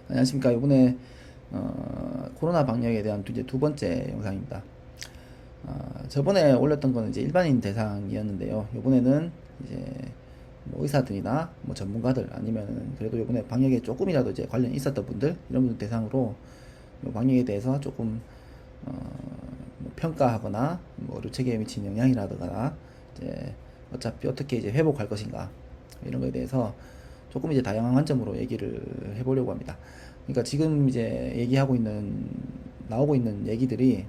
안녕하십니까. 이번에 코로나 방역에 대한 이제 두 번째 영상입니다. 저번에 올렸던 거는 이제 일반인 대상이었는데요. 이번에는 이제 뭐 의사들이나 뭐 전문가들 아니면 그래도 이번에 방역에 조금이라도 이제 관련이 있었던 분들 이런 분들 대상으로 요 방역에 대해서 조금 뭐 평가하거나 뭐 의료체계에 미친 영향이라든가 이제 어차피 어떻게 이제 회복할 것인가 이런 거에 대해서 조금 이제 다양한 관점으로 얘기를 해보려고 합니다. 그러니까 지금 이제 나오고 있는 얘기들이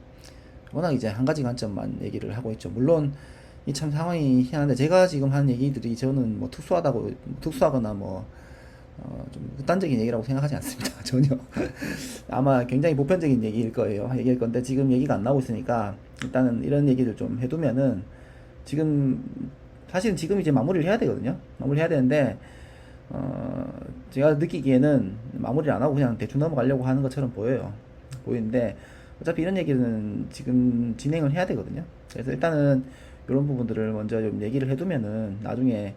워낙 이제 한 가지 관점만 얘기를 하고 있죠. 물론 이 참 상황이 희한한데 제가 지금 하는 얘기들이 저는 뭐 특수하거나 뭐 좀 극단적인 얘기라고 생각하지 않습니다. 전혀. 아마 굉장히 보편적인 얘기일 건데 지금 얘기가 안 나오고 있으니까 일단은 이런 얘기를 좀 해두면은 지금 사실은 지금 이제 마무리를 해야 되거든요. 마무리해야 되는데 제가 느끼기에는 마무리를 안 하고 그냥 대충 넘어가려고 하는 것처럼 보이는데 어차피 이런 얘기는 지금 진행을 해야 되거든요. 그래서 일단은 이런 부분들을 먼저 좀 얘기를 해두면은 나중에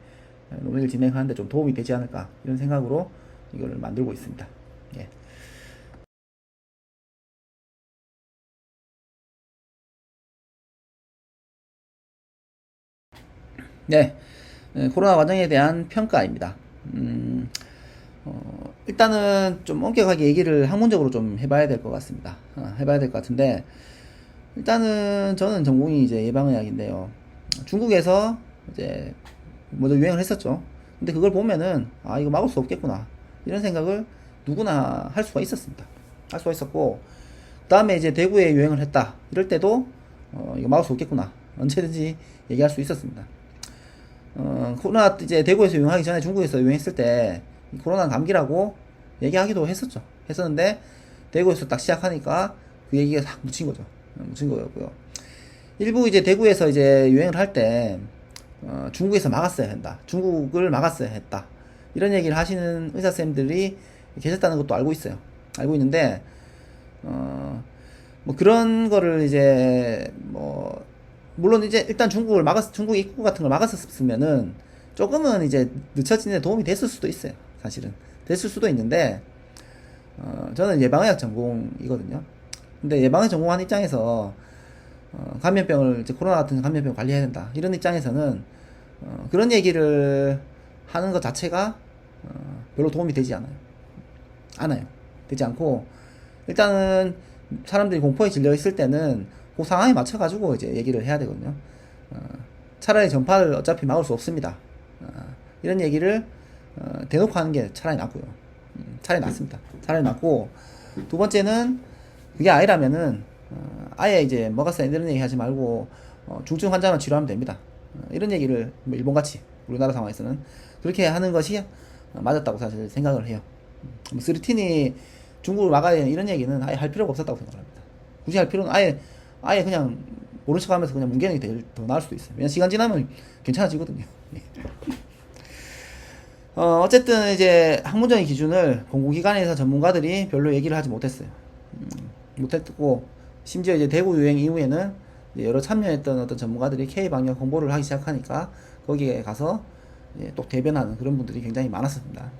논의를 진행하는데 좀 도움이 되지 않을까 이런 생각으로 이걸 만들고 있습니다. 예. 네, 코로나 과정에 대한 평가입니다. 일단은 좀 엄격하게 얘기를 학문적으로 좀 해봐야 될 것 같습니다. 해봐야 될 것 같은데 일단은 저는 전공이 이제 예방의학인데요. 중국에서 이제 먼저 유행을 했었죠. 근데 그걸 보면은 아 이거 막을 수 없겠구나 이런 생각을 누구나 할 수가 있었습니다. 할 수가 있었고 그 다음에 이제 대구에 유행을 했다 이럴 때도 이거 막을 수 없겠구나 언제든지 얘기할 수 있었습니다. 코로나 이제 대구에서 유행하기 전에 중국에서 유행했을 때 코로나 감기라고 얘기하기도 했었는데 대구에서 딱 시작하니까 그 얘기가 싹 묻힌 거였고요. 일부 이제 대구에서 이제 유행을 할 때 중국에서 막았어야 한다. 중국을 막았어야 했다. 이런 얘기를 하시는 의사 쌤들이 계셨다는 것도 알고 있어요. 알고 있는데 뭐 그런 거를 이제 뭐 물론 이제 일단 중국 입국 같은 걸 막았었으면은 조금은 이제 늦춰지는 데 도움이 됐을 수도 있어요. 사실은 됐을 수도 있는데 저는 예방의학 전공이거든요. 근데 예방의 전공한 입장에서 감염병을 이제 코로나 같은 감염병 관리해야 된다 이런 입장에서는 그런 얘기를 하는 것 자체가 별로 도움이 되지 않아요. 되지 않고 일단은 사람들이 공포에 질려 있을 때는 그 상황에 맞춰 가지고 이제 얘기를 해야 되거든요. 차라리 전파를 어차피 막을 수 없습니다. 이런 얘기를 대놓고 하는 게 차라리 낫고요. 차라리 낫습니다. 차라리 낫고 두 번째는 그게 아니라면은 아예 이제 먹었어 이런 얘기 하지 말고 중증 환자만 치료하면 됩니다. 이런 얘기를 뭐 일본같이 우리나라 상황에서는 그렇게 하는 것이 맞았다고 사실 생각을 해요. 뭐 스리틴이 중국을 막아야 되는 이런 얘기는 아예 할 필요가 없었다고 생각합니다. 굳이 할 필요는 아예 그냥 모른 척하면서 그냥 뭉개는 게 더 나을 수도 있어요. 왜냐면 시간 지나면 괜찮아지거든요. 어쨌든 이제 학문적인 기준을 공공기관에서 전문가들이 별로 얘기를 하지 못했어요. 못했고 심지어 이제 대구 유행 이후에는 여러 참여했던 어떤 전문가들이 K 방역 홍보를 하기 시작하니까 거기에 가서 또 대변하는 그런 분들이 굉장히 많았습니다.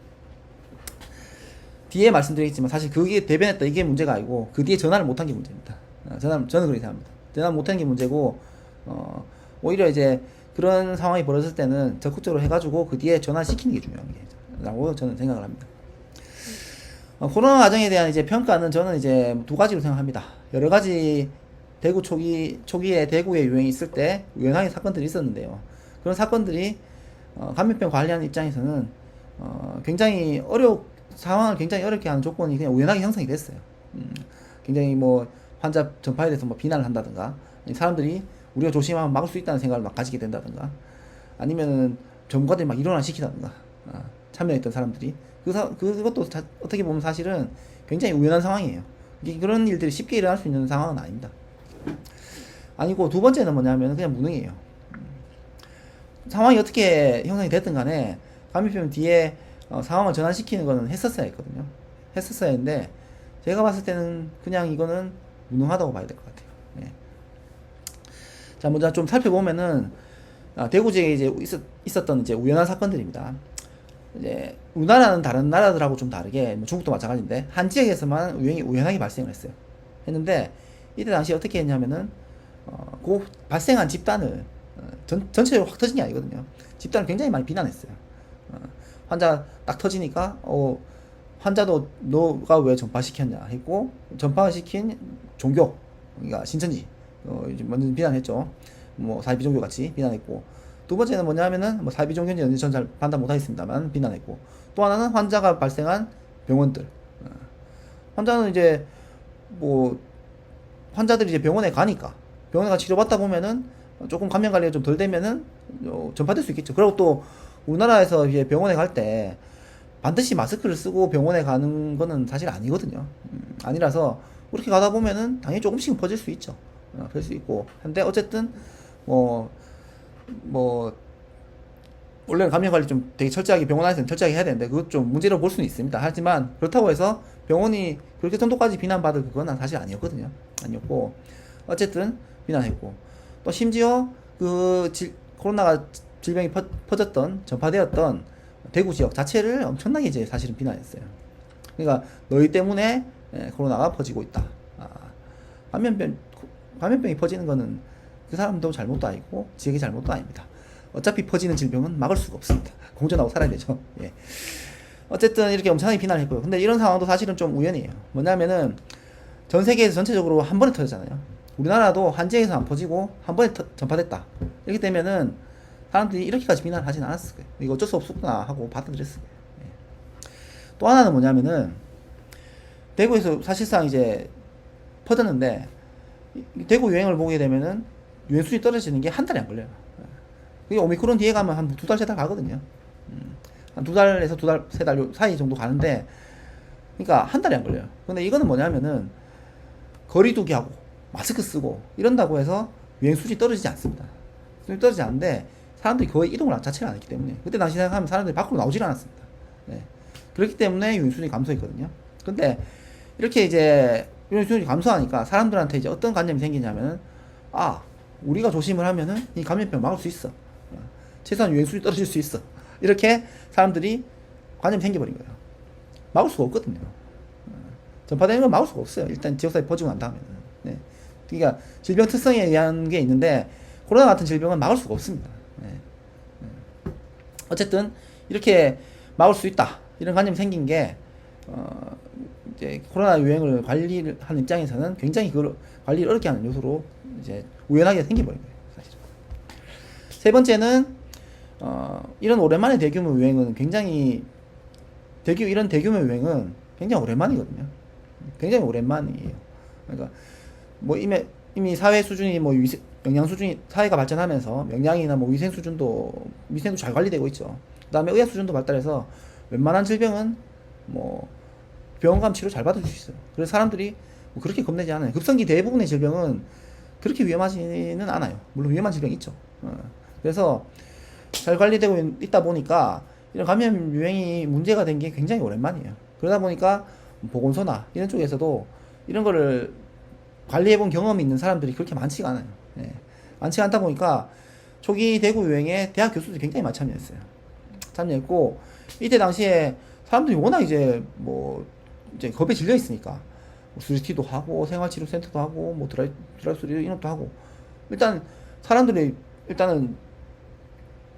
뒤에 말씀드리겠지만 사실 그게 대변했다 이게 문제가 아니고 그 뒤에 전화를 못한 게 문제입니다. 저는 그렇게 생각합니다. 전화 못한 게 문제고 오히려 이제 그런 상황이 벌어졌을 때는 적극적으로 해가지고 그 뒤에 전환시키는 게 중요한 게라고 저는 생각을 합니다. 코로나 과정에 대한 이제 평가는 저는 이제 두 가지로 생각합니다. 여러 가지 대구 초기에 대구에 유행이 있을 때 유행하는 사건들이 있었는데요. 그런 사건들이 감염병 관리하는 입장에서는 상황을 굉장히 어렵게 하는 조건이 그냥 우연하게 형성이 됐어요. 굉장히 뭐 환자 전파에 대해서 뭐 비난을 한다든가 사람들이 우리가 조심하면 막을 수 있다는 생각을 막 가지게 된다든가 아니면은 전문가들이 막 일어나 시키다든가 참여했던 사람들이 그것도 어떻게 보면 사실은 굉장히 우연한 상황이에요. 그런 일들이 쉽게 일어날 수 있는 상황은 아닙니다. 아니고 두 번째는 뭐냐면 그냥 무능이에요. 상황이 어떻게 형성이 됐든 간에 감염병 뒤에 상황을 전환시키는 거는 했었어야 했거든요. 했었어야 했는데 제가 봤을 때는 그냥 이거는 무능하다고 봐야 될 것 같아요. 네. 자, 먼저 좀 살펴보면은 대구 지역에 이제 있었던 이제 우연한 사건들입니다. 이제 우리나라는 다른 나라들하고 좀 다르게 뭐 중국도 마찬가지인데 한 지역에서만 유행이 우연하게 발생을 했어요. 했는데 이때 당시 어떻게 했냐면은 그 발생한 집단을 전체적으로 확 터진 게 아니거든요. 집단을 굉장히 많이 비난했어요. 환자 딱 터지니까 환자도 너가 왜 전파시켰냐 했고 전파시킨 종교 그러니까 신천지 이제 먼저 비난했죠. 뭐 사이비 종교 같이 비난했고 두 번째는 뭐냐면은 뭐 사이비 종교인지 전 잘 판단 못하겠습니다만 비난했고 또 하나는 환자가 발생한 병원들 환자는 이제 뭐 환자들이 이제 병원에 가니까 병원에 가 치료받다 보면은 조금 감염 관리가 좀 덜 되면은 전파될 수 있겠죠. 그리고 또 우리나라에서 이제 병원에 갈 때 반드시 마스크를 쓰고 병원에 가는 거는 사실 아니거든요. 아니라서 그렇게 가다 보면은 당연히 조금씩은 퍼질 수 있죠. 퍼질 수 있고. 근데 어쨌든 뭐 원래는 감염 관리 좀 되게 철저하게 병원 안에서는 철저하게 해야 되는데 그것 좀 문제로 볼 수는 있습니다. 하지만 그렇다고 해서 병원이 그렇게 정도까지 비난받을 그건 사실 아니었거든요. 아니었고 어쨌든 비난했고 또 심지어 코로나가 질병이 퍼졌던 전파되었던 대구 지역 자체를 엄청나게 이제 사실은 비난했어요. 그러니까 너희 때문에 코로나가 퍼지고 있다. 감염병이 퍼지는 거는 그 사람도 잘못도 아니고 지역의 잘못도 아닙니다. 어차피 퍼지는 질병은 막을 수가 없습니다. 공존하고 살아야 되죠. 예. 어쨌든 이렇게 엄청나게 비난을 했고요. 근데 이런 상황도 사실은 좀 우연이에요. 뭐냐면은 전 세계에서 전체적으로 한 번에 터졌잖아요. 우리나라도 한 지역에서 안 퍼지고 한 번에 전파됐다. 이렇게 되면은 사람들이 이렇게까지 비난을 하진 않았을 거예요. 이거 어쩔 수 없었구나 하고 받아들였을 거예요. 예. 또 하나는 뭐냐면은 대구에서 사실상 이제 퍼졌는데 대구 유행을 보게 되면은 유행 수준이 떨어지는 게 한 달이 안 걸려요. 그게 오미크론 뒤에 가면 한 두 달, 세 달 가거든요. 한 두 달에서 두 달, 세 달 사이 정도 가는데, 그러니까 한 달이 안 걸려요. 근데 이거는 뭐냐면은 거리두기 하고 마스크 쓰고 이런다고 해서 유행 수준이 떨어지지 않습니다. 수준이 떨어지지 않는데 사람들이 거의 이동을 자체를 안 했기 때문에 그때 당시 생각하면 사람들이 밖으로 나오질 않았습니다. 네. 그렇기 때문에 유행 수준이 감소했거든요. 근데 이렇게 이제 유행 수준이 감소하니까 사람들한테 이제 어떤 관념이 생기냐면은 우리가 조심을 하면은 이 감염병 막을 수 있어. 최소한 유행 수준이 떨어질 수 있어. 이렇게 사람들이 관념이 생겨버린 거예요. 막을 수가 없거든요. 전파되는 건 막을 수가 없어요. 일단 지역사회 퍼지고 난 다음에는. 네. 그러니까 질병 특성에 의한 게 있는데 코로나 같은 질병은 막을 수가 없습니다. 네. 어쨌든 이렇게 막을 수 있다. 이런 관념이 생긴 게 이제 코로나 유행을 관리를 하는 입장에서는 굉장히 그걸 관리를 어렵게 하는 요소로 이제 우연하게 생겨버린 거예요. 사실. 세 번째는 이런 오랜만의 대규모 유행은 이런 대규모 유행은 굉장히 오랜만이거든요. 굉장히 오랜만이에요. 그러니까 뭐 이미 사회 수준이 뭐 영양 수준이 사회가 발전하면서 명량이나 뭐 위생도 잘 관리되고 있죠. 그다음에 의학 수준도 발달해서 웬만한 질병은 뭐 병원 가면 치료 잘 받을 수 있어요. 그래서 사람들이 뭐 그렇게 겁내지 않아요. 급성기 대부분의 질병은 그렇게 위험하지는 않아요. 물론 위험한 질병이 있죠. 그래서 잘 관리되고 있다 보니까 이런 감염 유행이 문제가 된 게 굉장히 오랜만이에요. 그러다 보니까 보건소나 이런 쪽에서도 이런 거를 관리해본 경험이 있는 사람들이 그렇게 많지가 않아요. 네. 많지 않다 보니까 초기 대구 유행에 대학 교수들이 굉장히 많이 참여했고 이때 당시에 사람들이 워낙 이제 겁에 질려 있으니까 수리티도 하고 생활치료센터도 하고 뭐 드라이브스루 이런 것도 하고 일단 사람들이 일단은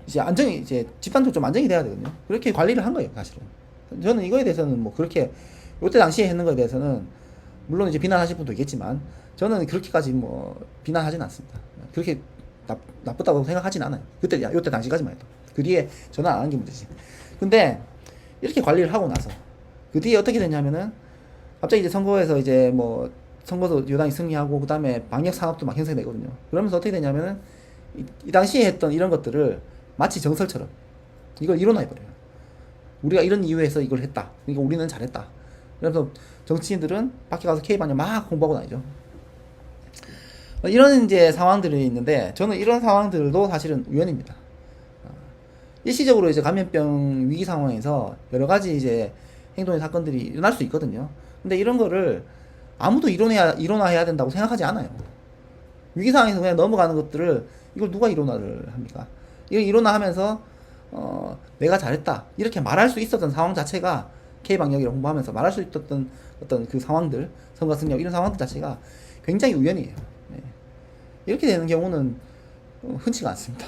이제 집단적으로 좀 안정이 돼야 되거든요. 그렇게 관리를 한 거예요, 사실은. 저는 이거에 대해서는 뭐 그렇게 요때 당시에 했는 거에 대해서는 물론 이제 비난하실 분도 있겠지만 저는 그렇게까지 뭐 비난하진 않습니다. 그렇게 나쁘다고 생각하진 않아요. 요때 당시까지만 해도. 그 뒤에 저는 안 한 게 문제지. 근데 이렇게 관리를 하고 나서 그 뒤에 어떻게 됐냐면은 갑자기 이제 선거에서 이제 뭐 선거도 여당이 승리하고 그다음에 방역 산업도 막 형성되거든요. 그러면서 어떻게 되냐면은 이 당시에 했던 이런 것들을 마치 정설처럼 이걸 이론화해버려요. 우리가 이런 이유에서 이걸 했다. 그러니까 우리는 잘했다. 그래서 정치인들은 밖에 가서 K반역 막 공부하고 다니죠. 이런 이제 상황들이 있는데 저는 이런 상황들도 사실은 우연입니다. 일시적으로 이제 감염병 위기 상황에서 여러 가지 이제 행동의 사건들이 일어날 수 있거든요. 근데 이런 거를 아무도 이론화해야 된다고 생각하지 않아요. 위기 상황에서 그냥 넘어가는 것들을 이걸 누가 이론화를 합니까? 이걸 이론화하면서 내가 잘했다 이렇게 말할 수 있었던 상황 자체가 K방역이라고 홍보하면서 말할 수 있었던 어떤 그 상황들, 선거 승력 이런 상황들 자체가 굉장히 우연이에요. 네. 이렇게 되는 경우는 흔치가 않습니다.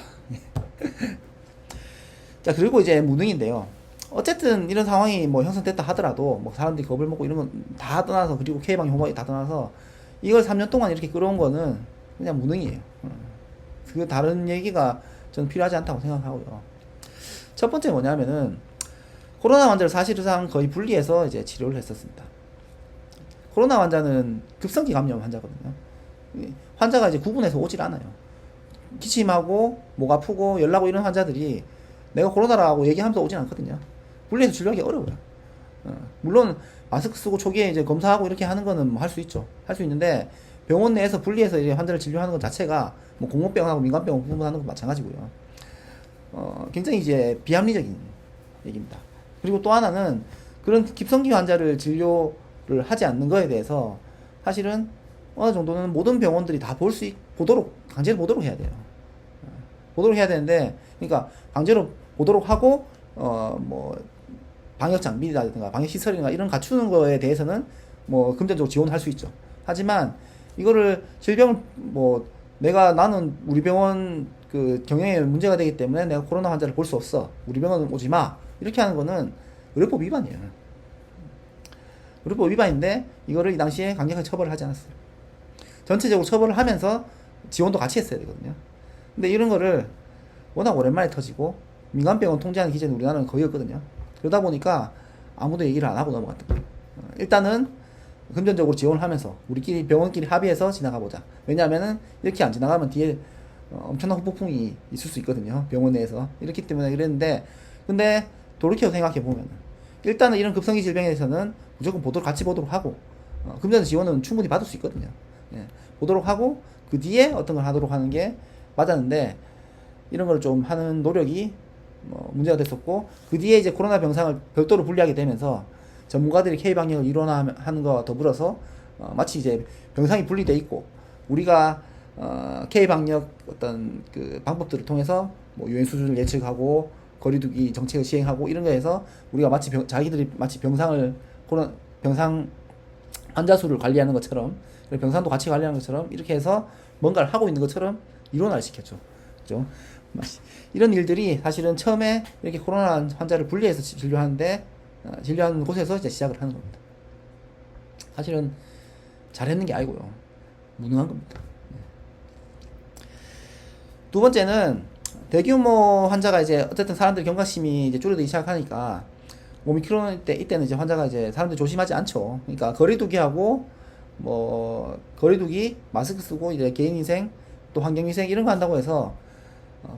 자, 그리고 이제 무능인데요. 어쨌든 이런 상황이 뭐 형성됐다 하더라도 뭐 사람들이 겁을 먹고 이런 건 다 떠나서, 그리고 K방역 홍보가 다 떠나서 이걸 3년 동안 이렇게 끌어온 거는 그냥 무능이에요. 그 다른 얘기가 저는 필요하지 않다고 생각하고요. 첫 번째 뭐냐면은 코로나 환자를 사실상 거의 분리해서 이제 치료를 했었습니다. 코로나 환자는 급성기 감염 환자거든요. 환자가 이제 구분해서 오질 않아요. 기침하고 목 아프고 열나고 이런 환자들이 내가 코로나라고 얘기하면서 오진 않거든요. 분리해서 진료하기 어려워요. 물론 마스크 쓰고 초기에 이제 검사하고 이렇게 하는 거는 뭐 할 수 있죠. 할 수 있는데 병원 내에서 분리해서 이제 환자를 진료하는 것 자체가 뭐 공공병원하고 민간병원 구분하는 건 마찬가지고요. 굉장히 이제 비합리적인 얘기입니다. 그리고 또 하나는 그런 급성기 환자를 진료를 하지 않는 거에 대해서 사실은 어느 정도는 모든 병원들이 다 보도록, 강제로 보도록 해야 돼요. 보도록 해야 되는데, 그러니까 강제로 보도록 하고, 뭐, 방역 장비라든가 방역 시설이나 이런 갖추는 거에 대해서는 뭐 금전적으로 지원할 수 있죠. 하지만 이거를 질병을 뭐 나는 우리 병원 그 경영에 문제가 되기 때문에 내가 코로나 환자를 볼 수 없어, 우리 병원 오지 마, 이렇게 하는 거는 의료법 위반이에요. 의료법 위반인데 이거를 이 당시에 강력하게 처벌을 하지 않았어요. 전체적으로 처벌을 하면서 지원도 같이 했어야 되거든요. 근데 이런 거를 워낙 오랜만에 터지고 민간병원 통제하는 기준이 우리나라는 거의 없거든요. 그러다 보니까 아무도 얘기를 안 하고 넘어갔던 거예요. 일단은 금전적으로 지원을 하면서 우리끼리 병원끼리 합의해서 지나가보자. 왜냐하면은 이렇게 안 지나가면 뒤에 엄청난 후폭풍이 있을 수 있거든요. 병원 내에서. 이렇기 때문에 그랬는데, 근데 돌이켜 생각해보면 일단은 이런 급성기 질병에 대해서는 무조건 같이 보도록 하고, 금전 지원은 충분히 받을 수 있거든요. 예, 보도록 하고 그 뒤에 어떤 걸 하도록 하는 게 맞았는데, 이런 걸 좀 하는 노력이 문제가 됐었고, 그 뒤에 이제 코로나 병상을 별도로 분리하게 되면서 전문가들이 K방역을 일원화하는 거와 더불어서 마치 이제 병상이 분리돼 있고, 우리가 K방역 어떤 그 방법들을 통해서 뭐 유행 수준을 예측하고 거리두기 정책을 시행하고 이런 거에서 우리가 마치 자기들이 마치 병상 환자 수를 관리하는 것처럼, 병상도 같이 관리하는 것처럼 이렇게 해서 뭔가를 하고 있는 것처럼 이론화를 시켰죠. 그죠? 이런 일들이 사실은 처음에 이렇게 코로나 환자를 분리해서 진료하는 곳에서 이제 시작을 하는 겁니다. 사실은 잘했는 게 아니고요, 무능한 겁니다. 두 번째는 대규모 환자가 이제 어쨌든 사람들 경각심이 이제 줄어들기 시작하니까 오미크론 이때는 이제 환자가 이제 사람들 조심하지 않죠. 그러니까 거리두기하고 뭐 거리두기, 마스크 쓰고 이제 개인위생 또 환경위생 이런 거 한다고 해서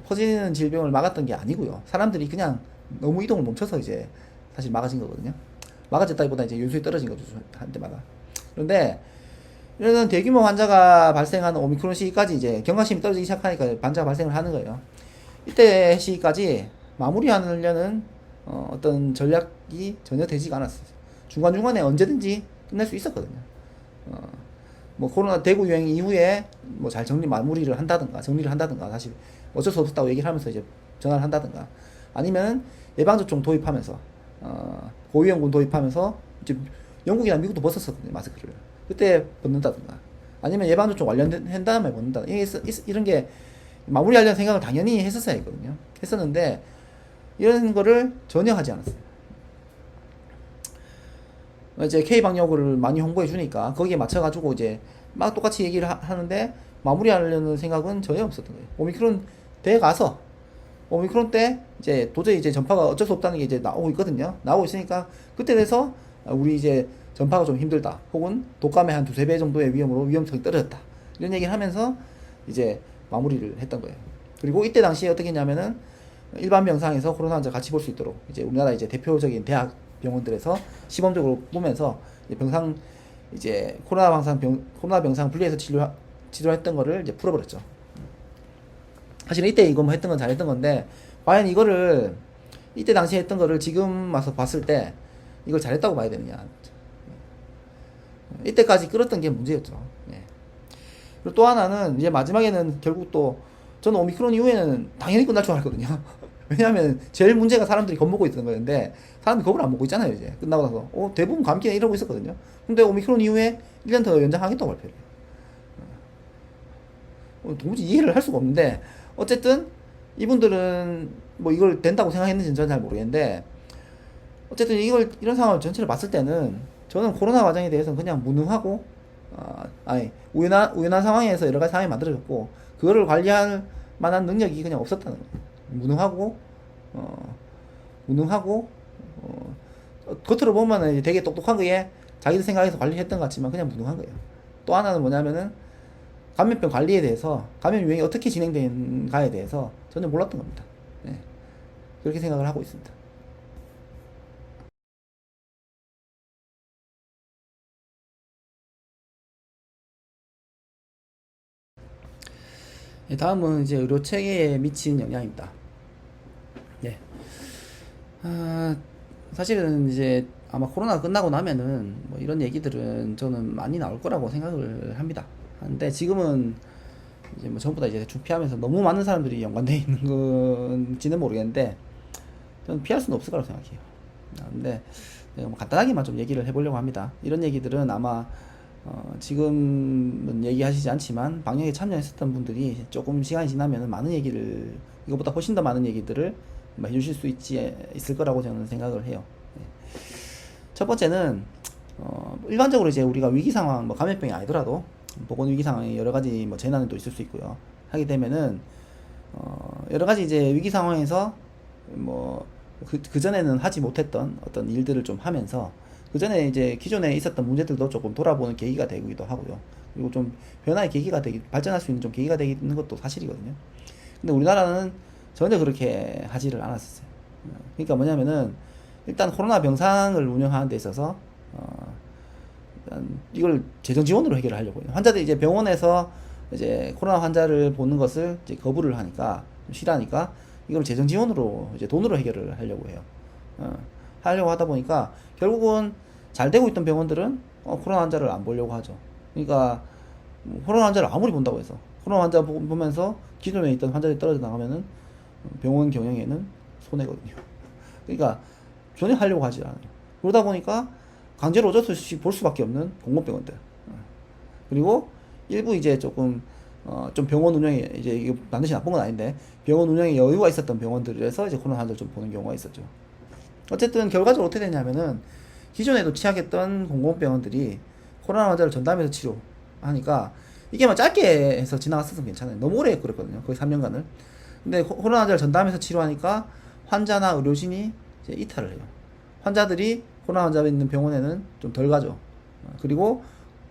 퍼지는 질병을 막았던 게 아니고요. 사람들이 그냥 너무 이동을 멈춰서 이제 사실 막아진 거거든요. 막아졌다기보다 이제 윤수에 떨어진 거죠, 한 대마다. 그런데 이런 대규모 환자가 발생하는 오미크론 시기까지 이제 경각심이 떨어지기 시작하니까 환자가 발생을 하는 거예요. 이때 시기까지 마무리하려는 어떤 전략이 전혀 되지가 않았어요. 중간중간에 언제든지 끝낼 수 있었거든요. 뭐 코로나 대구 유행 이후에 뭐 잘 마무리를 한다든가 정리를 한다든가, 사실 어쩔 수 없었다고 얘기를 하면서 이제 전화를 한다든가, 아니면 예방접종 도입하면서 고위험군 도입하면서 이제 영국이나 미국도 벗었었거든요, 마스크를. 그때 벗는다든가, 아니면 예방접종 완료한 다음에 벗는다, 이런 게 마무리하려는 생각을 당연히 했었어야 했거든요. 했었는데 이런 거를 전혀 하지 않았어요. 이제 K방역을 많이 홍보해 주니까 거기에 맞춰가지고 이제 막 똑같이 얘기를 하는데 마무리하려는 생각은 전혀 없었던 거예요. 오미크론 때 가서, 오미크론 때 이제 도저히 이제 전파가 어쩔 수 없다는 게 이제 나오고 있거든요. 나오고 있으니까 그때 돼서 우리 이제 전파가 좀 힘들다, 혹은 독감의 한 두세 배 정도의 위험성이 떨어졌다, 이런 얘기를 하면서 이제 마무리를 했던 거예요. 그리고 이때 당시에 어떻게 했냐면은 일반 병상에서 코로나 환자 같이 볼 수 있도록 이제 우리나라 이제 대표적인 대학 병원들에서 시범적으로 보면서 병상 이제 코로나 병상 분리해서 치료했던 거를 이제 풀어버렸죠. 사실 이때 이거 뭐 했던 건 잘했던 건데, 과연 이거를 이때 당시에 했던 거를 지금 와서 봤을 때 이걸 잘했다고 봐야 되느냐. 이때까지 끌었던 게 문제였죠. 예. 그리고 또 하나는 이제 마지막에는 결국 또 저는 오미크론 이후에는 당연히 끝날 줄 알았거든요. 왜냐하면 제일 문제가 사람들이 겁먹고 있던 거였는데 사람들이 겁을 안 먹고 있잖아요. 이제 끝나고 나서 대부분 감기는 이러고 있었거든요. 근데 오미크론 이후에 1년 더 연장하겠다고 발표를 해요. 도무지 이해를 할 수가 없는데 어쨌든 이분들은 뭐 이걸 된다고 생각했는지는 저는 잘 모르겠는데 어쨌든 이런 상황을 전체를 봤을 때는 저는 코로나 과정에 대해서는 그냥 무능하고 아니 우연한 상황에서 여러 가지 상황이 만들어졌고 그거를 관리할 만한 능력이 그냥 없었다는 거예요. 무능하고 무능하고 겉으로 보면은 되게 똑똑한 거에 자기들 생각해서 관리했던 것 같지만 그냥 무능한 거예요. 또 하나는 뭐냐면은 감염병 관리에 대해서 감염 유행이 어떻게 진행된가에 대해서 전혀 몰랐던 겁니다. 네. 그렇게 생각을 하고 있습니다. 네, 다음은 이제 의료 체계에 미친 영향입니다. 네. 아, 사실은 이제 아마 코로나 끝나고 나면은 뭐 이런 얘기들은 저는 많이 나올 거라고 생각을 합니다. 근데 지금은 이제 뭐 전부 다 이제 대피하면서 너무 많은 사람들이 연관되어 있는 건지는 모르겠는데 저는 피할 수는 없을 거라고 생각해요. 근데 내가 뭐 간단하게만 좀 얘기를 해보려고 합니다. 이런 얘기들은 아마 지금은 얘기하시지 않지만 방역에 참여했었던 분들이 조금 시간이 지나면 많은 얘기를 이거보다 훨씬 더 많은 얘기들을 해주실 수 있을 거라고 저는 생각을 해요. 네. 첫 번째는 일반적으로 이제 우리가 위기 상황, 뭐 감염병이 아니더라도 보건 위기 상황에 여러 가지 뭐 재난이 또 있을 수 있고요. 하게 되면은 여러 가지 이제 위기 상황에서 뭐 그 전에는 하지 못했던 어떤 일들을 좀 하면서 그 전에 이제 기존에 있었던 문제들도 조금 돌아보는 계기가 되기도 하고요. 그리고 좀 변화의 계기가 발전할 수 있는 좀 계기가 되는 것도 사실이거든요. 근데 우리나라는 전혀 그렇게 하지를 않았었어요. 그러니까 뭐냐면은 일단 코로나 병상을 운영하는 데 있어서 일단 이걸 재정 지원으로 해결을 하려고 해요. 환자들이 이제 병원에서 이제 코로나 환자를 보는 것을 이제 거부를 하니까 싫어하니까 이걸 재정 지원으로 이제 돈으로 해결을 하려고 해요. 하려고 하다 보니까 결국은 잘 되고 있던 병원들은 코로나 환자를 안 보려고 하죠. 그러니까 코로나 환자를 아무리 본다고 해서 코로나 환자 보면서 기존에 있던 환자들이 떨어져 나가면은 병원 경영에는 손해거든요. 그러니까 전혀 하려고 하지 않아요. 그러다 보니까 강제로 어쩔 수 없이 볼 수밖에 없는 공공병원들. 그리고 일부 이제 조금 좀 병원 운영에 이제 이게 반드시 나쁜 건 아닌데 병원 운영에 여유가 있었던 병원들에서 이제 코로나 환자를 좀 보는 경우가 있었죠. 어쨌든 결과적으로 어떻게 되냐면은 기존에도 취약했던 공공병원들이 코로나 환자를 전담해서 치료하니까 이게 막 짧게 해서 지나갔었으면 괜찮아요. 너무 오래 그랬거든요. 거의 3년간을. 근데 코로나 환자를 전담해서 치료하니까 환자나 의료진이 이제 이탈을 해요. 환자들이 코로나 환자가 있는 병원에는 좀 덜 가죠. 그리고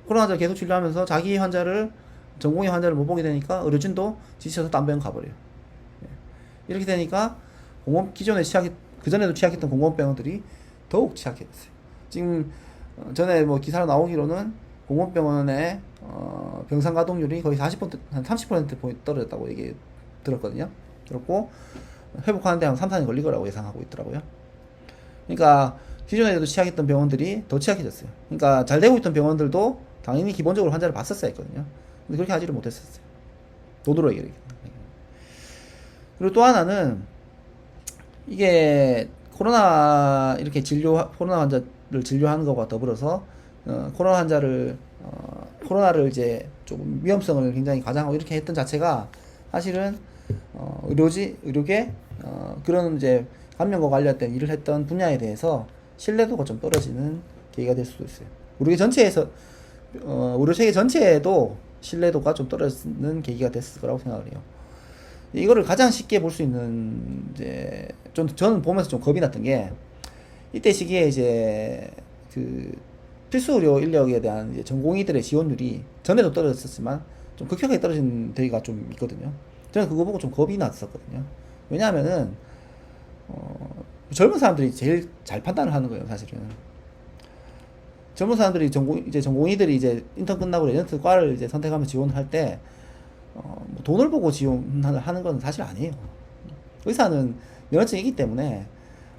코로나 환자 계속 진료하면서 자기 환자를 전공의 환자를 못 보게 되니까 의료진도 지쳐서 딴 병원 가버려요. 이렇게 되니까 기존에 그전에도 취약했던 공공병원들이 더욱 취약해졌어요. 지금 전에 뭐 기사로 나오기로는 공공병원의 병상 가동률이 거의 40%, 한 30% 떨어졌다고 얘기 들었거든요. 그렇고 회복하는데 한 3, 4년 걸릴 거라고 예상하고 있더라고요. 그러니까 기존에도 취약했던 병원들이 더 취약해졌어요. 그러니까 잘 되고 있던 병원들도 당연히 기본적으로 환자를 봤었어야 했거든요. 근데 그렇게 하지를 못했었어요. 돈으로 해결했기 때문에. 그리고 또 하나는 이게 코로나 환자를 진료하는 것과 더불어서 코로나 환자를 코로나를 이제 조금 위험성을 굉장히 가장하고 이렇게 했던 자체가 사실은 의료계 그런 이제 감염과 관련된 일을 했던 분야에 대해서 신뢰도가 좀 떨어지는 계기가 될 수도 있어요. 의료 체계 전체에도 신뢰도가 좀 떨어지는 계기가 됐을 거라고 생각을 해요. 이거를 가장 쉽게 볼 수 있는 이제 저는 보면서 좀 겁이 났던 게 이때 시기에 이제 그 필수 의료 인력에 대한 이제 전공의들의 지원율이 전에도 떨어졌었지만 좀 급격하게 떨어진 데가 좀 있거든요. 저는 그거 보고 좀 겁이 났었거든요. 왜냐하면은 젊은 사람들이 제일 잘 판단을 하는 거예요, 사실은. 젊은 사람들이 전공의들이 이제 인턴 끝나고 레전트 과를 이제 선택하면 지원을 할 때 뭐 돈을 보고 지원을 하는 건 사실 아니에요. 의사는 면허증이기 때문에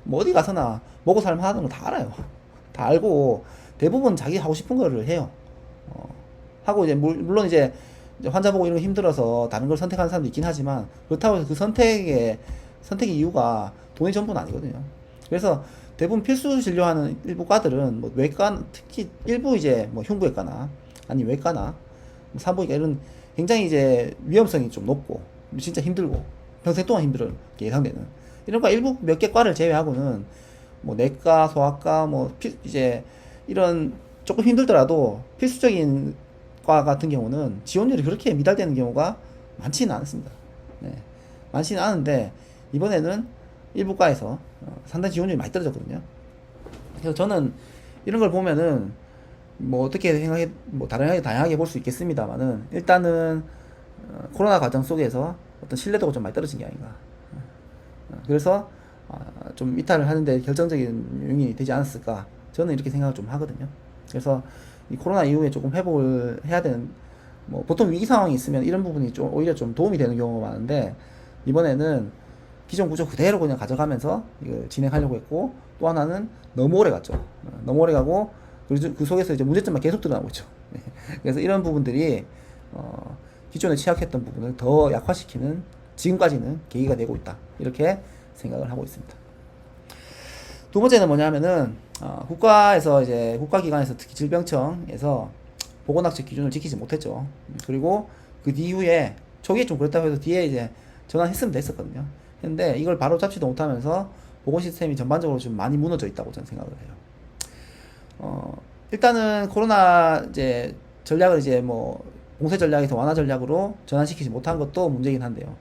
뭐 어디 가서나 먹고 살만 하는 거 다 알아요. 다 알고 대부분 자기 하고 싶은 거를 해요. 하고 이제 물론 이제 환자 보고 이런 거 힘들어서 다른 걸 선택하는 사람도 있긴 하지만 그렇다고 해서 그 선택에 선택의 이유가 돈이 전부는 아니거든요. 그래서 대부분 필수 진료하는 일부 과들은 뭐 외과, 특히 일부 이제 뭐 흉부외과나 아니 외과나 뭐 산부인과 이런 굉장히 이제 위험성이 좀 높고 진짜 힘들고 평생 동안 힘들 게 예상되는 이런 과 일부 몇 개 과를 제외하고는 뭐 내과, 소아과 뭐 이제 이런 조금 힘들더라도 필수적인 과 같은 경우는 지원율이 그렇게 미달되는 경우가 많지는 않습니다. 네. 많지는 않은데 이번에는 일부 과에서 상당히 지원율이 많이 떨어졌거든요. 그래서 저는 이런 걸 보면은 뭐 어떻게 생각해 뭐 다양하게 볼 수 있겠습니다만은 일단은 코로나 과정 속에서 어떤 신뢰도가 좀 많이 떨어진 게 아닌가. 그래서 좀 이탈을 하는데 결정적인 요인이 되지 않았을까. 저는 이렇게 생각을 좀 하거든요. 그래서 이 코로나 이후에 조금 회복을 해야 되는 뭐 보통 위기 상황이 있으면 이런 부분이 좀 오히려 좀 도움이 되는 경우가 많은데 이번에는 기존 구조 그대로 그냥 가져가면서 이거 진행하려고 했고 또 하나는 너무 오래 갔죠. 너무 오래 가고 그 속에서 이제 문제점만 계속 드러나고 있죠. 그래서 이런 부분들이 기존에 취약했던 부분을 더 약화시키는 지금까지는 계기가 되고 있다. 이렇게 생각을 하고 있습니다. 두 번째는 뭐냐면은 국가에서 이제 국가기관에서 특히 질병청에서 보건학적 기준을 지키지 못했죠. 그리고 그 이후에 초기에 좀 그렇다고 해서 뒤에 이제 전환했으면 됐었거든요. 근데 이걸 바로 잡지도 못하면서 보건 시스템이 전반적으로 좀 많이 무너져 있다고 저는 생각을 해요. 일단은 코로나 이제 전략을 이제 뭐 봉쇄 전략에서 완화 전략으로 전환시키지 못한 것도 문제긴 한데요.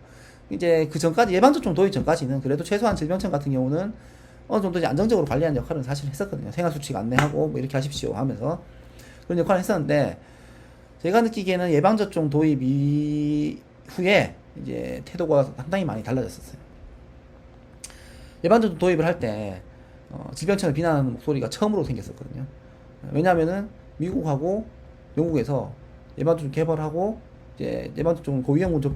이제 그 전까지 예방접종 도입 전까지는 그래도 최소한 질병청 같은 경우는 어느 정도 이제 안정적으로 관리하는 역할은 사실 했었거든요. 생활수칙 안내하고 뭐 이렇게 하십시오 하면서 그런 역할을 했었는데 제가 느끼기에는 예방접종 도입 이후에 이제 태도가 상당히 많이 달라졌었어요. 예방접종 도입을 할 때 질병청을 비난하는 목소리가 처음으로 생겼었거든요. 왜냐하면은 미국하고 영국에서 예방접종 개발하고 이제 예방접종 고위험군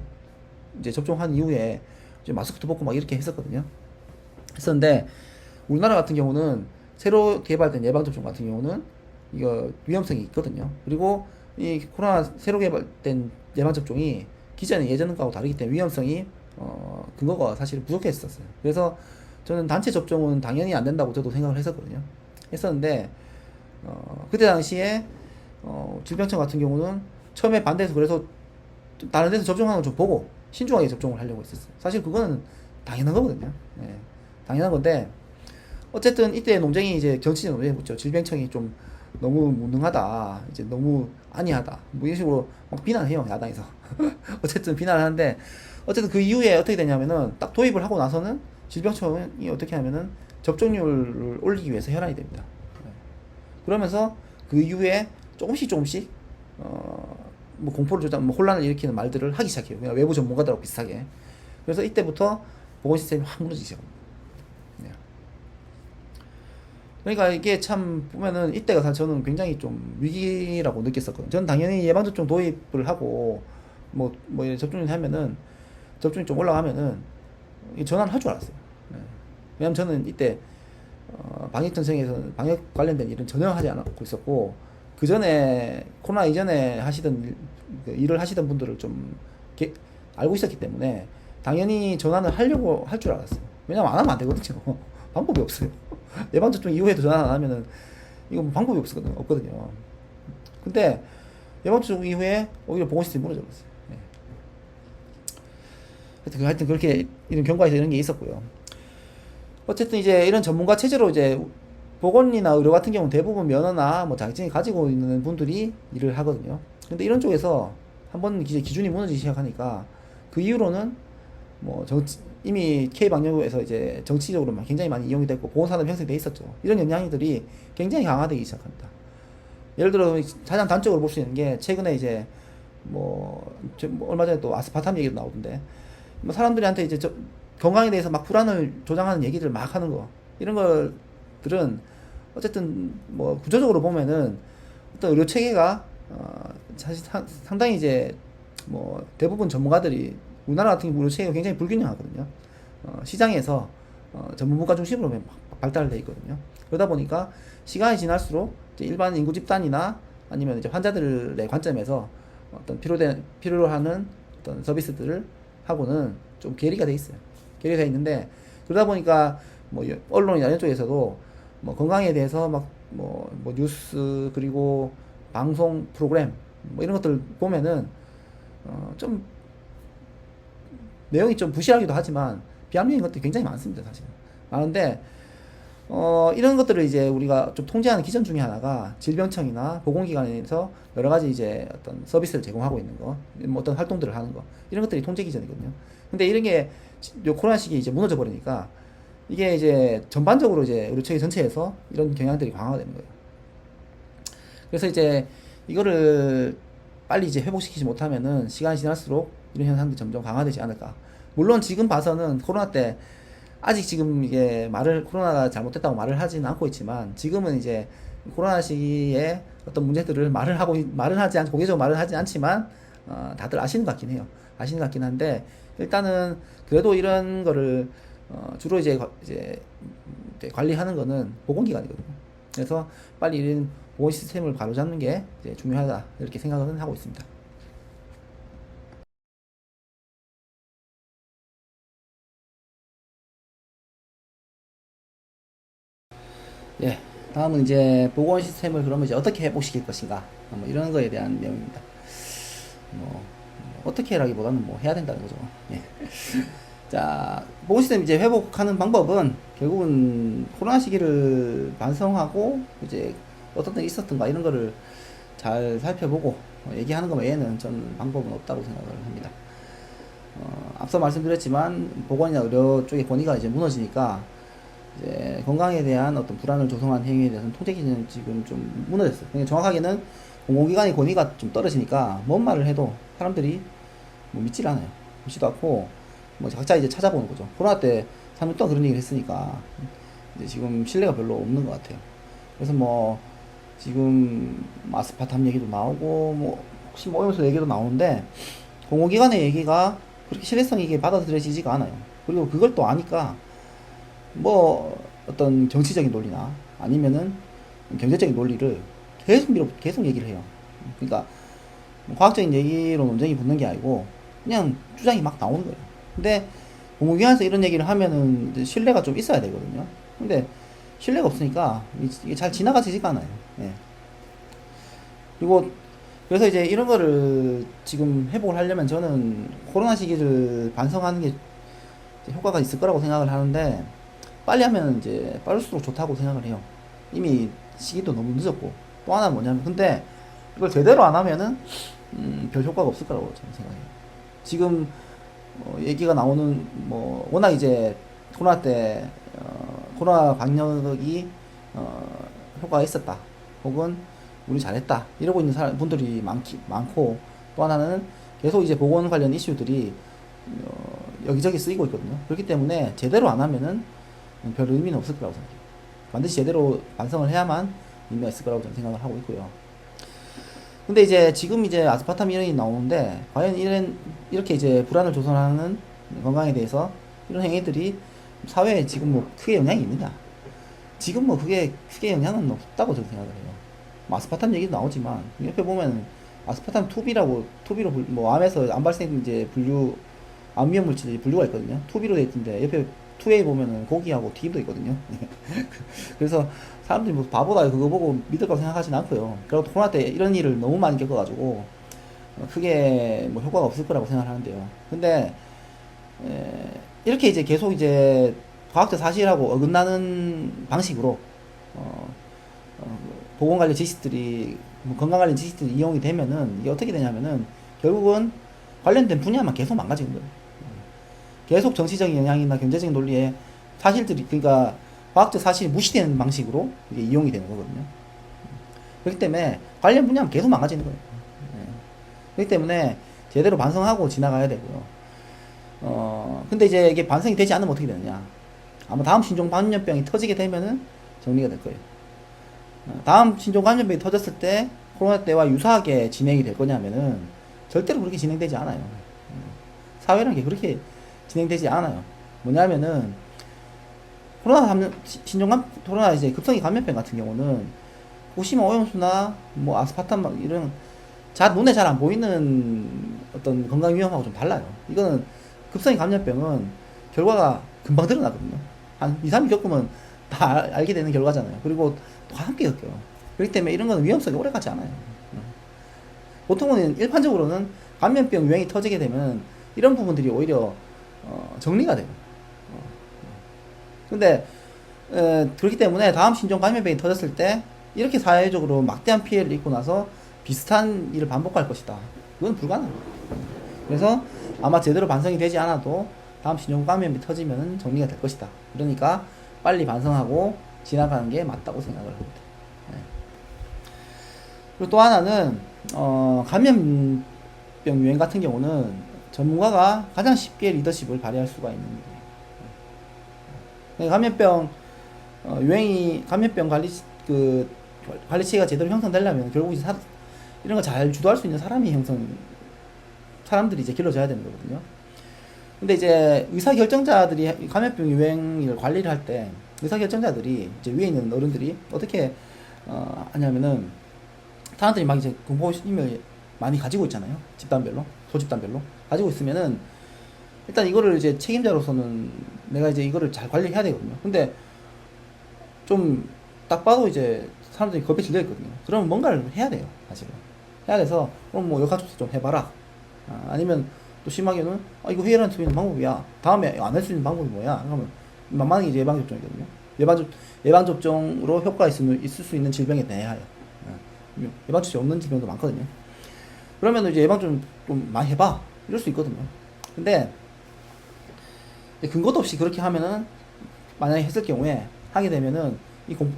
이제 접종한 이후에 이제 마스크도 벗고 막 이렇게 했었거든요. 했었는데 우리나라 같은 경우는 새로 개발된 예방접종 같은 경우는 이거 위험성이 있거든요. 그리고 이 코로나 새로 개발된 예방접종이 기존의 예전과하고 다르기 때문에 위험성이 근거가 사실 부족했었어요. 그래서 저는 단체 접종은 당연히 안 된다고 저도 생각을 했었거든요. 했었는데 그때 당시에 질병청 같은 경우는 처음에 반대해서 그래서 다른 데서 접종하는 걸 좀 보고 신중하게 접종을 하려고 했었어요. 사실 그거는 당연한 거거든요. 네, 당연한 건데 어쨌든 이때 논쟁이 이제 정치적 논쟁이 붙죠. 질병청이 좀 너무 무능하다, 이제 너무 안이하다, 뭐 이런 식으로 막 비난해요 야당에서. 어쨌든 비난하는데 어쨌든 그 이후에 어떻게 되냐면은 딱 도입을 하고 나서는 질병청이 어떻게 하면은 접종률을 올리기 위해서 혈안이 됩니다. 네. 그러면서 그 이후에 조금씩 뭐 공포를 조장, 뭐 혼란을 일으키는 말들을 하기 시작해요. 그냥 외부 전문가들하고 비슷하게. 그래서 이때부터 보건 시스템이 확 무너지기 시작합니다. 네. 그러니까 이게 참 보면은 이때가 사실 저는 굉장히 좀 위기라고 느꼈었거든요. 저는 당연히 예방접종 도입을 하고 뭐 접종을 하면은 접종이 좀 올라가면은 전환을 할 줄 알았어요. 네. 왜냐면 저는 이때 방역정책에서 방역 관련된 일은 전혀 하지 않고 있었고 그 전에 코로나 이전에 하시던 일을 하시던 분들을 좀 알고 있었기 때문에 당연히 전환을 하려고 할 줄 알았어요. 왜냐면 안 하면 안 되거든요. 방법이 없어요. 예방접종 이후에도 전환 안 하면은 이거 뭐 방법이 없거든요. 근데 예방접종 이후에 오히려 보건시스템이 무너져버렸어요. 네. 하여튼 그렇게 이런 경과에서 이런 게 있었고요. 어쨌든 이제 이런 전문가 체제로 이제 보건이나 의료 같은 경우는 대부분 면허나 뭐 자격증이 가지고 있는 분들이 일을 하거든요. 근데 이런 쪽에서 한번 이제 기준이 무너지기 시작하니까 그 이후로는 뭐 이미 K방역에서 이제 정치적으로 굉장히 많이 이용이 됐고 보건산업이 형성돼 있었죠. 이런 영향들이 굉장히 강화되기 시작합니다. 예를 들어 가장 단적으로 볼 수 있는 게 최근에 이제 뭐 얼마 전에 또 아스파탐 얘기도 나오던데 뭐 사람들한테 이제 건강에 대해서 막 불안을 조장하는 얘기들 막 하는 거 이런 것들은 어쨌든 뭐 구조적으로 보면은 어떤 의료 체계가 사실 상당히 이제 뭐 대부분 전문가들이 우리나라 같은 경우 의료 체계가 굉장히 불균형하거든요. 시장에서 전문가 중심으로 발달돼 있거든요. 그러다 보니까 시간이 지날수록 이제 일반 인구 집단이나 아니면 이제 환자들의 관점에서 어떤 필요로 하는 어떤 서비스들을 하고는 좀 괴리가 돼 있어요. 결여되어 있는데, 그러다 보니까 뭐 언론이나 이런 쪽에서도 뭐 건강에 대해서 막 뭐 뉴스 그리고 방송 프로그램 뭐 이런 것들 보면은 좀 내용이 좀 부실하기도 하지만 비합리적인 것들이 굉장히 많습니다, 사실. 많은데 이런 것들을 이제 우리가 좀 통제하는 기전 중에 하나가 질병청이나 보건기관에서 여러 가지 이제 어떤 서비스를 제공하고 있는 거, 뭐 어떤 활동들을 하는 거, 이런 것들이 통제 기전이거든요. 근데 이런 게 요 코로나 시기에 이제 무너져 버리니까 이게 이제 전반적으로 이제 의료체계 전체에서 이런 경향들이 강화가 되는 거예요. 그래서 이제 이거를 빨리 이제 회복시키지 못하면은 시간이 지날수록 이런 현상들이 점점 강화되지 않을까. 물론 지금 봐서는 코로나 때 아직 지금 이게 코로나가 잘못됐다고 말을 하지는 않고 있지만, 지금은 이제 코로나 시기에 어떤 문제들을 말을 하지 않고, 공개적으로 말을 하지 않지만, 다들 아시는 것 같긴 해요. 아시는 것 같긴 한데, 일단은 그래도 이런 거를, 주로 이제 관리하는 거는 보건기관이거든요. 그래서 빨리 이런 보건 시스템을 바로잡는 게 이제 중요하다, 이렇게 생각은 하고 있습니다. 예, 다음은 이제 보건 시스템을 그러면 이제 어떻게 회복시킬 것인가, 뭐 이런 거에 대한 내용입니다. 뭐 어떻게 라기보다는 뭐 해야 된다는 거죠. 예. 자, 보건 시스템 이제 회복하는 방법은 결국은 코로나 시기를 반성하고 이제 어떤 데 있었던가 이런 거를 잘 살펴보고 얘기하는 것 외에는 저는 방법은 없다고 생각을 합니다. 앞서 말씀드렸지만 보건이나 의료 쪽의 권위가 이제 무너지니까 이제 건강에 대한 어떤 불안을 조성한 행위에 대해서는 통제 기준이 지금 좀 무너졌어요. 그러니까 정확하게는 공공기관의 권위가 좀 떨어지니까 뭔 말을 해도 사람들이 뭐 믿질 않아요. 믿지도 않고 뭐 각자 이제 찾아보는 거죠. 코로나 때 3년 동안 그런 얘기를 했으니까 이제 지금 신뢰가 별로 없는 것 같아요. 그래서 뭐 지금 아스파탐 얘기도 나오고 뭐 혹시 뭐 오염수 얘기도 나오는데, 공공기관의 얘기가 그렇게 신뢰성 있게 받아들여지지가 않아요. 그리고 그걸 또 아니까 뭐 어떤 정치적인 논리나 아니면은 경제적인 논리를 계속 얘기를 해요. 그러니까 뭐 과학적인 얘기로 논쟁이 붙는 게 아니고 그냥 주장이 막 나오는 거예요. 근데 공공기관에서 이런 얘기를 하면은 이제 신뢰가 좀 있어야 되거든요. 근데 신뢰가 없으니까 이게 잘 지나가지지가 않아요. 예. 그리고 그래서 이제 이런 거를 지금 회복을 하려면 저는 코로나 시기를 반성하는 게 효과가 있을 거라고 생각을 하는데, 빨리 하면 이제 빠를수록 좋다고 생각을 해요. 이미 시기도 너무 늦었고, 또 하나 뭐냐면, 근데 이걸 제대로 안 하면은 별 효과가 없을 거라고 저는 생각해요. 지금 얘기가 나오는 뭐 워낙 이제 코로나 때 코로나 방역이 효과가 있었다, 혹은 우리 잘했다 이러고 있는 분들이 많고, 또 하나는 계속 이제 보건 관련 이슈들이 여기저기 쓰이고 있거든요. 그렇기 때문에 제대로 안 하면은 별 의미는 없을 거라고 생각해요. 반드시 제대로 반성을 해야만 의미가 있을 거라고 저는 생각을 하고 있고요. 근데 이제 지금 이제 아스파탐 이론이 나오는데, 과연 이렇게 이제 불안을 조성하는 건강에 대해서 이런 행위들이 사회에 지금 뭐 크게 영향이 있느냐? 지금 뭐 그게 크게 영향은 없다고 저는 생각을 해요. 뭐 아스파탐 얘기도 나오지만 옆에 보면 아스파탐 투비로 뭐 암에서 암 발생 이제 암 위험 물질 분류가 있거든요. 투비로 돼 있던데 옆에 투에 보면은 고기하고 튀김도 있거든요. 그래서 사람들이 뭐 바보다 그거 보고 믿을 거라고 생각하진 않고요. 그리고 코로나 때 이런 일을 너무 많이 겪어가지고 크게 뭐 효과가 없을 거라고 생각을 하는데요. 근데 이렇게 이제 계속 이제 과학적 사실하고 어긋나는 방식으로 어, 보건 관련 지식들이 뭐 건강 관련 지식들이 이용이 되면은 이게 어떻게 되냐면은 결국은 관련된 분야만 계속 망가지는 거예요. 계속 정치적인 영향이나 경제적인 논리에 사실들이, 그러니까 과학적 사실이 무시되는 방식으로 이게 이용이 되는 거거든요. 그렇기 때문에 관련 분야는 계속 망가지는 거예요. 그렇기 때문에 제대로 반성하고 지나가야 되고요. 근데 이제 이게 반성이 되지 않으면 어떻게 되느냐? 아마 다음 신종 감염병이 터지게 되면은 정리가 될 거예요. 다음 신종 감염병이 터졌을 때 코로나 때와 유사하게 진행이 될 거냐면은 절대로 그렇게 진행되지 않아요. 사회라는 게 그렇게 진행되지 않아요. 뭐냐면은 코로나 이제 급성기 감염병 같은 경우는 후쿠시마 오염수나 뭐 아스파탐 이런 눈에 잘 안 보이는 어떤 건강 위험하고 좀 달라요. 이거는 급성기 감염병은 결과가 금방 드러나거든요. 한 2, 3일 겪으면 다 알게 되는 결과잖아요. 그리고 또 함께 겪어요. 그렇기 때문에 이런 거는 위험성이 오래 가지 않아요. 보통은 일반적으로는 감염병 유행이 터지게 되면 이런 부분들이 오히려 정리가 돼요. 근데 그렇기 때문에 다음 신종 감염병이 터졌을 때 이렇게 사회적으로 막대한 피해를 입고 나서 비슷한 일을 반복할 것이다. 그건 불가능해요. 그래서 아마 제대로 반성이 되지 않아도 다음 신종 감염이 터지면 정리가 될 것이다. 그러니까 빨리 반성하고 지나가는 게 맞다고 생각을 합니다. 네. 그리고 또 하나는 감염병 유행 같은 경우는 전문가가 가장 쉽게 리더십을 발휘할 수가 있는 거예요. 감염병 유행이 감염병 관리 체계가 제대로 형성되려면 결국 이제 이런 거 잘 주도할 수 있는 사람들이 이제 길러져야 되는 거거든요. 근데 이제 의사결정자들이 감염병 유행을 관리를 할 때 의사결정자들이 이제 위에 있는 어른들이 어떻게 하냐면은 사람들이 막 이제 공포심을 많이 가지고 있잖아요. 집단별로, 소집단별로 가지고 있으면은 일단 이거를 이제 책임자로서는 내가 이제 이거를 잘 관리해야 되거든요. 근데 좀 딱 봐도 이제 사람들이 겁에 질려 있거든요. 그러면 뭔가를 해야 돼요, 사실은. 해야 돼서 그럼 뭐 역할조사 좀 해봐라. 아니면 또 심하게는 이거 회의라는 수 있는 방법이야. 다음에 안 할 수 있는 방법이 뭐야? 그러면 만만하게 이제 예방접종이거든요. 예방접종으로 효과가 있을 수 있는 질병에 대하여 예방접종이 없는 질병도 많거든요. 그러면 이제 예방접종 좀 많이 해봐. 이럴 수 있거든요. 근데 근거도 없이 그렇게 하면은 만약에 했을 경우에 하게 되면은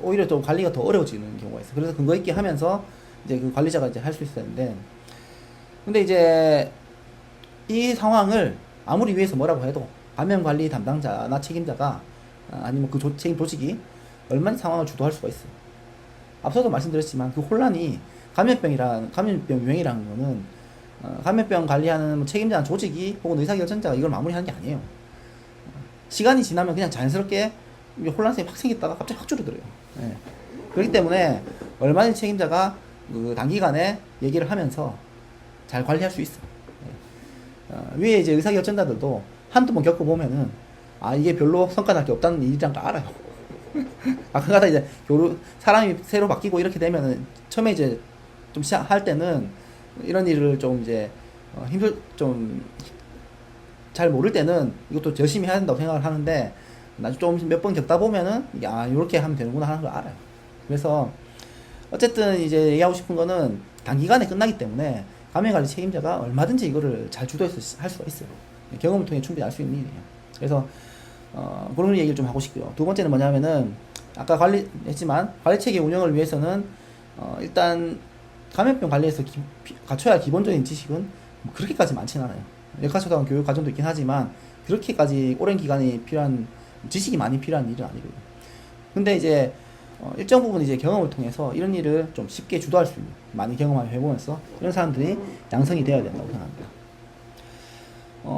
오히려 좀 관리가 더 어려워지는 경우가 있어요. 그래서 근거 있게 하면서 이제 그 관리자가 이제 할 수 있어야 되는데, 근데 이제 이 상황을 아무리 위에서 뭐라고 해도 감염관리 담당자나 책임자가 아니면 그 책임 조직이 얼마나 상황을 주도할 수가 있어요. 앞서도 말씀드렸지만 그 혼란이 감염병 유행이라는 거는 감염병 관리하는 뭐 책임자나 조직이 혹은 의사결정자가 이걸 마무리하는 게 아니에요. 시간이 지나면 그냥 자연스럽게 혼란성이 확 생겼다가 갑자기 확 줄어들어요. 네. 그렇기 때문에 얼마나 책임자가 그 단기간에 얘기를 하면서 잘 관리할 수 있어요. 위에 이제 의사결정자들도 한두 번 겪어보면은 이게 별로 성과날 게 없다는 일이란 걸 알아요. 가끔가다 이제 사람이 새로 바뀌고 이렇게 되면은 처음에 이제 좀 시작할 때는 이런 일을 좀 이제 좀 잘 모를 때는 이것도 열심히 해야 된다고 생각을 하는데 나중에 좀 몇 번 겪다 보면은 이렇게 하면 되는구나 하는 걸 알아요. 그래서 어쨌든 이제 얘기하고 싶은 거는 단기간에 끝나기 때문에 감염관리 책임자가 얼마든지 이거를 잘 주도해서 할 수가 있어요. 경험을 통해 충분히 알 수 있는 일이에요. 그래서 그런 얘기를 좀 하고 싶고요. 두 번째는 뭐냐면은 아까 관리했지만 관리체계 운영을 위해서는 일단 감염병 관리에서 갖춰야 할 기본적인 지식은 뭐 그렇게까지 많지는 않아요. 역학초등 교육 과정도 있긴 하지만 그렇게까지 오랜 기간이 필요한 지식이 많이 필요한 일은 아니고요. 근데 이제 일정 부분 이제 경험을 통해서 이런 일을 좀 쉽게 주도할 수 있는 많이 경험을 해보면서 이런 사람들이 양성이 되어야 된다고 생각합니다.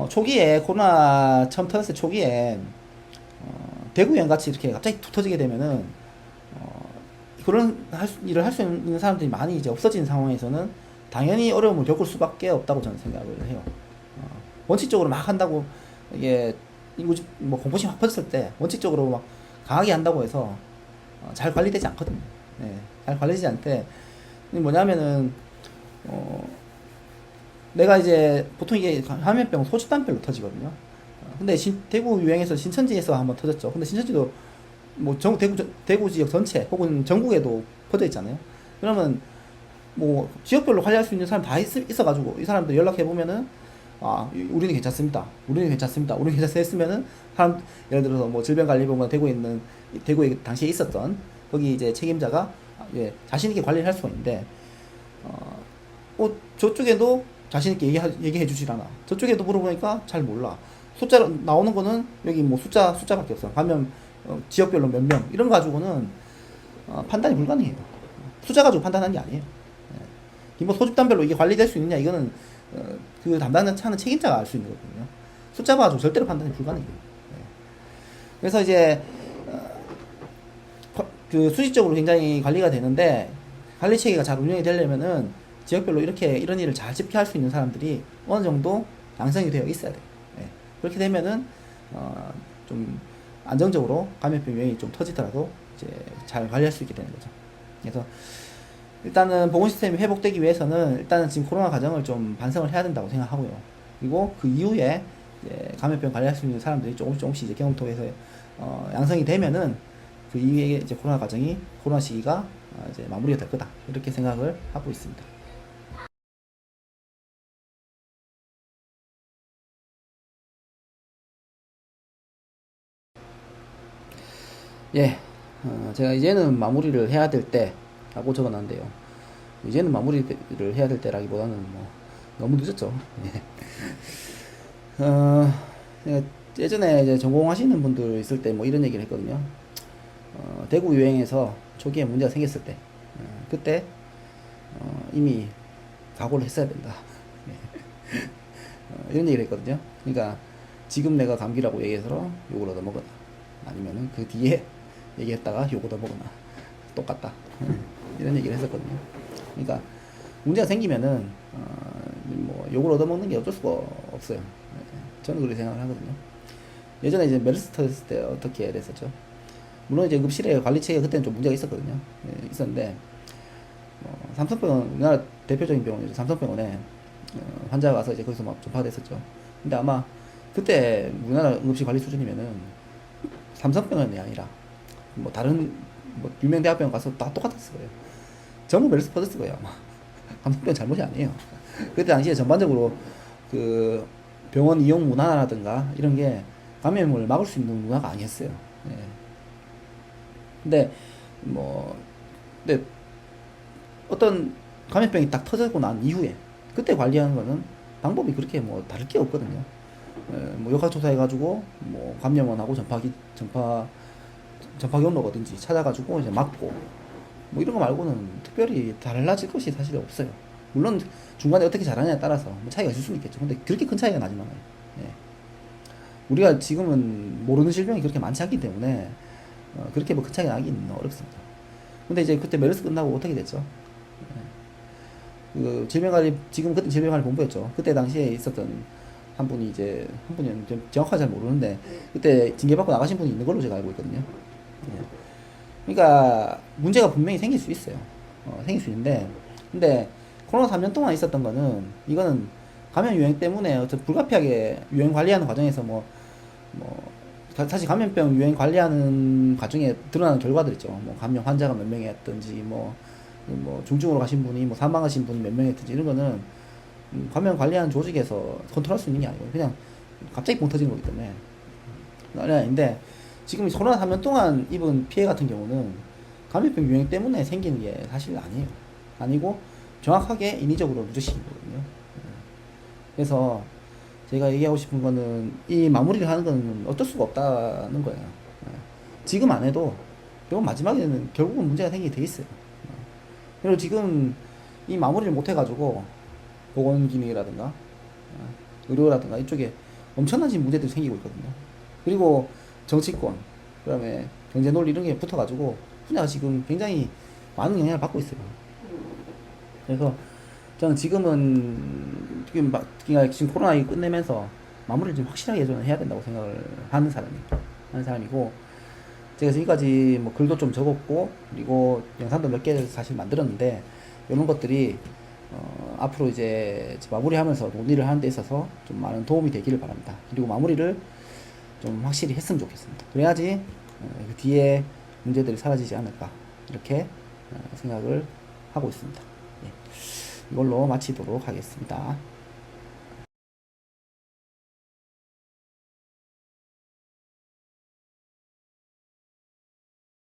초기에 코로나 처음 터졌을 초기에 대구현 같이 이렇게 갑자기 툭 터지게 되면은 그런 일을 할 수 있는 사람들이 많이 이제 없어진 상황에서는 당연히 어려움을 겪을 수밖에 없다고 저는 생각을 해요. 원칙적으로 막 한다고 이게 뭐 공포심 확 퍼졌을 때 원칙적으로 막 강하게 한다고 해서 잘 관리되지 않거든요. 네, 잘 관리되지 않대. 뭐냐면은 내가 이제 보통 이게 감염병 소집단별로 터지거든요. 근데 대구 유행에서 신천지에서 한번 터졌죠. 근데 신천지도 뭐 대구 지역 전체 혹은 전국에도 퍼져 있잖아요. 그러면 뭐 지역별로 관리할 수 있는 사람 다 있어가지고 이 사람들 연락해 보면은 우리는 괜찮습니다. 우리는 괜찮습니다. 우리는 괜찮습니다. 했으면은 예를 들어서 뭐 질병관리본부가 대구에 당시에 있었던 거기 이제 책임자가 자신 있게 관리를 할 수가 있는데 저쪽에도 자신 있게 얘기해 주질 않아. 저쪽에도 물어보니까 잘 몰라. 숫자로 나오는 거는 여기 뭐 숫자밖에 없어. 가면 지역별로 몇 명 이런 거 가지고는 판단이 불가능해요. 숫자 가지고 판단하는 게 아니에요. 뭐 소집단별로 이게 관리될 수 있느냐 이거는 그 담당하는 책임자가 알 수 있는 거거든요. 숫자 가지고 절대로 판단이 불가능해요. 그래서 이제 그 수직적으로 굉장히 관리가 되는데 관리 체계가 잘 운영이 되려면은 지역별로 이런 일을 잘 집계할 수 있는 사람들이 어느 정도 양성이 되어 있어야 돼요. 그렇게 되면은 좀 안정적으로 감염병 유행이 좀 터지더라도 이제 잘 관리할 수 있게 되는 거죠. 그래서 일단은 보건 시스템이 회복되기 위해서는 일단은 지금 코로나 과정을 좀 반성을 해야 된다고 생각하고요. 그리고 그 이후에 이제 감염병 관리할 수 있는 사람들이 조금씩 이제 경험통해서 양성이 되면은 그 이후에 이제 코로나 시기가 이제 마무리가 될 거다, 이렇게 생각을 하고 있습니다. 예, 제가 이제는 마무리를 해야 될 때라고 적어놨는데요. 이제는 마무리를 해야 될 때라기보다는 뭐 너무 늦었죠. 예. 예, 예전에 이제 전공하시는 분들 있을 때 뭐 이런 얘기를 했거든요. 대구 유행에서 초기에 문제가 생겼을 때, 그때 이미 각오를 했어야 된다. 이런 얘기를 했거든요. 그러니까 지금 내가 감기라고 얘기해서 욕을 얻어먹거나 아니면은 그 뒤에 얘기했다가 욕 얻어먹거나 똑같다. 이런 얘기를 했었거든요. 그러니까 문제가 생기면은 뭐 욕을 얻어먹는 게 어쩔 수가 없어요. 저는 그렇게 생각을 하거든요. 예전에 이제 메르스 터졌을 때 어떻게 됐었죠? 물론 이제 응급실에 관리 체계가 그때는 좀 문제가 있었거든요. 예, 있었는데 삼성병원, 우리나라 대표적인 병원이죠. 삼성병원에 환자가 와서 이제 거기서 막 전파가 됐었죠. 근데 아마 그때 우리나라 응급실 관리 수준이면은 삼성병원이 아니라 뭐 다른 뭐 유명 대학병원 가서 다 똑같았을 거예요. 전부 메르스 퍼졌을 거예요 아마. 삼성병원 잘못이 아니에요. 그때 당시에 전반적으로 그 병원 이용 문화라든가 이런 게 감염을 막을 수 있는 문화가 아니었어요. 예. 근데 뭐 근데 어떤 감염병이 딱 터지고 난 이후에 그때 관리하는 거는 방법이 그렇게 뭐 다를 게 없거든요. 뭐 역학조사 해가지고 뭐 감염원하고 전파기 온도가 어딘지 찾아가지고 이제 막고 뭐 이런 거 말고는 특별히 달라질 것이 사실 없어요. 물론 중간에 어떻게 잘하냐에 따라서 뭐 차이가 있을 수는 있겠죠. 근데 그렇게 큰 차이가 나진 않아요. 예. 우리가 지금은 모르는 질병이 그렇게 많지 않기 때문에 그렇게 뭐 큰 차이가 나기는 어렵습니다. 근데 이제 그때 메르스 끝나고 어떻게 됐죠? 그 질병관리, 지금 그때 질병관리본부였죠. 그때 당시에 있었던 한 분이 이제 한 분이 좀 정확하게 잘 모르는데 그때 징계받고 나가신 분이 있는 걸로 제가 알고 있거든요. 예. 그러니까 문제가 분명히 생길 수 있어요. 생길 수 있는데 근데 코로나 3년 동안 있었던 거는 이거는 감염 유행 때문에 어떤 불가피하게 유행 관리하는 과정에서 뭐 사실 감염병 유행 관리하는 과정에 드러나는 결과들 있죠. 뭐 감염 환자가 몇 명이었든지 뭐 중증으로 가신 분이 뭐 사망하신 분이 몇 명이었든지 이런 거는 감염 관리하는 조직에서 컨트롤할 수 있는 게 아니고 그냥 갑자기 뻥 터지는 거기 때문에 아닌데 지금 코로나 3년 동안 입은 피해 같은 경우는 감염병 유행 때문에 생기는 게 사실 아니에요. 아니고 정확하게 인위적으로 누적시킨 거거든요. 그래서 제가 얘기하고 싶은 거는 이 마무리를 하는 거는 어쩔 수가 없다는 거예요. 지금 안 해도 결국 마지막에는 결국은 문제가 생기게 돼 있어요. 그리고 지금 이 마무리를 못 해가지고 보건기능이라든가 의료라든가 이쪽에 엄청난 지금 문제들이 생기고 있거든요. 그리고 정치권, 그다음에 경제 논리 이런 게 붙어가지고 분야가 지금 굉장히 많은 영향을 받고 있어요. 그래서 저는 그러니까 지금 코로나 이 끝내면서 마무리를 좀 확실하게 저는 해야 된다고 생각을 하는 사람이고, 제가 지금까지 뭐 글도 좀 적었고, 그리고 영상도 몇 개 사실 만들었는데, 이런 것들이, 앞으로 이제 마무리하면서 논의를 하는 데 있어서 좀 많은 도움이 되기를 바랍니다. 그리고 마무리를 좀 확실히 했으면 좋겠습니다. 그래야지, 그 뒤에 문제들이 사라지지 않을까, 이렇게 생각을 하고 있습니다. 예. 이걸로 마치도록 하겠습니다.